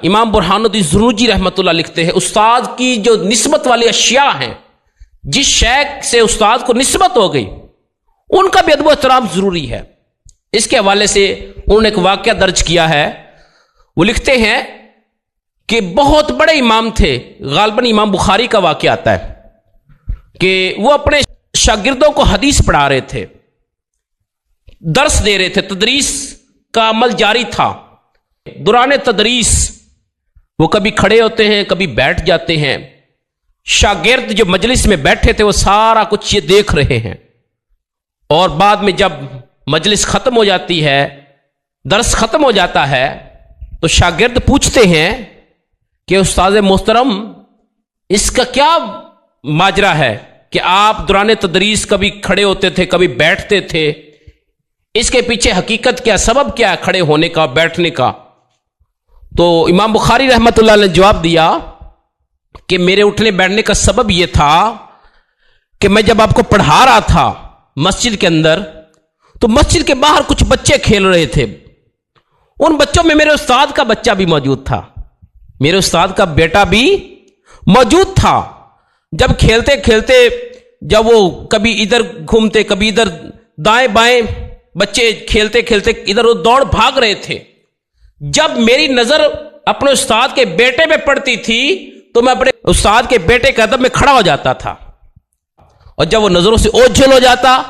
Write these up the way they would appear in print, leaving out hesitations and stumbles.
امام برہان الدین زرنوجی رحمۃ اللہ لکھتے ہیں استاد کی جو نسبت والی اشیاء ہیں، جس شیخ سے استاد کو نسبت ہو گئی ان کا بھی ادب و احترام ضروری ہے۔ اس کے حوالے سے انہوں نے ایک واقعہ درج کیا ہے، وہ لکھتے ہیں کہ بہت بڑے امام تھے، غالباً امام بخاری کا واقعہ آتا ہے کہ وہ اپنے شاگردوں کو حدیث پڑھا رہے تھے، درس دے رہے تھے، تدریس کا عمل جاری تھا۔ دوران تدریس وہ کبھی کھڑے ہوتے ہیں، کبھی بیٹھ جاتے ہیں، شاگرد جو مجلس میں بیٹھے تھے وہ سارا کچھ یہ دیکھ رہے ہیں، اور بعد میں جب مجلس ختم ہو جاتی ہے، درس ختم ہو جاتا ہے، تو شاگرد پوچھتے ہیں کہ استاد محترم اس کا کیا ماجرا ہے کہ آپ دوران تدریس کبھی کھڑے ہوتے تھے، کبھی بیٹھتے تھے، اس کے پیچھے حقیقت کیا، سبب کیا ہے کھڑے ہونے کا، بیٹھنے کا؟ تو امام بخاری رحمۃ اللہ نے جواب دیا کہ میرے اٹھنے بیٹھنے کا سبب یہ تھا کہ میں جب آپ کو پڑھا رہا تھا مسجد کے اندر، تو مسجد کے باہر کچھ بچے کھیل رہے تھے، ان بچوں میں میرے استاد کا بچہ بھی موجود تھا، میرے استاد کا بیٹا بھی موجود تھا۔ جب کھیلتے کھیلتے جب وہ کبھی ادھر گھومتے، کبھی ادھر، دائیں بائیں بچے کھیلتے کھیلتے ادھر وہ دوڑ بھاگ رہے تھے، جب میری نظر اپنے استاد کے بیٹے میں پڑتی تھی تو میں اپنے استاد کے بیٹے کے ادب میں کھڑا ہو جاتا تھا، اور جب وہ نظروں سے اوجھل ہو جاتا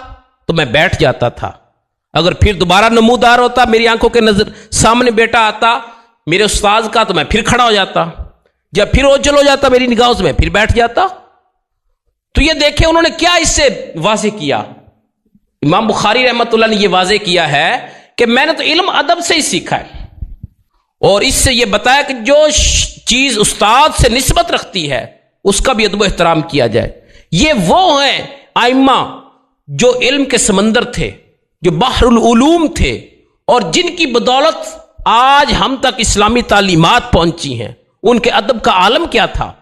تو میں بیٹھ جاتا تھا۔ اگر پھر دوبارہ نمودار ہوتا، میری آنکھوں کے نظر سامنے بیٹا آتا میرے استاد کا، تو میں پھر کھڑا ہو جاتا، جب پھر اوجھل ہو جاتا میری نگاہوں سے میں پھر بیٹھ جاتا۔ تو یہ دیکھیں انہوں نے کیا اس سے واضح کیا، امام بخاری رحمۃ اللہ نے یہ واضح کیا ہے کہ میں نے تو علم ادب سے ہی سیکھا ہے، اور اس سے یہ بتایا کہ جو چیز استاد سے نسبت رکھتی ہے اس کا بھی ادب و احترام کیا جائے۔ یہ وہ ہیں ائمہ جو علم کے سمندر تھے، جو بحر العلوم تھے، اور جن کی بدولت آج ہم تک اسلامی تعلیمات پہنچی ہیں۔ ان کے ادب کا عالم کیا تھا،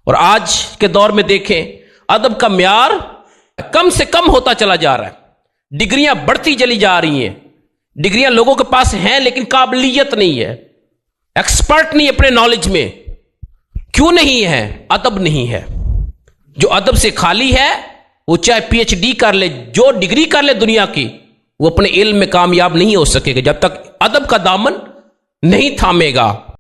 اور آج کے دور میں دیکھیں ادب کا معیار کم سے کم ہوتا چلا جا رہا ہے، ڈگریاں بڑھتی چلی جا رہی ہیں، ڈگریاں لوگوں کے پاس ہیں لیکن قابلیت نہیں ہے، ایکسپرٹ نہیں اپنے نالج میں۔ کیوں نہیں ہے؟ ادب نہیں ہے۔ جو ادب سے خالی ہے وہ چاہے پی ایچ ڈی کر لے، جو ڈگری کر لے دنیا کی، وہ اپنے علم میں کامیاب نہیں ہو سکے گا جب تک ادب کا دامن نہیں تھامے گا۔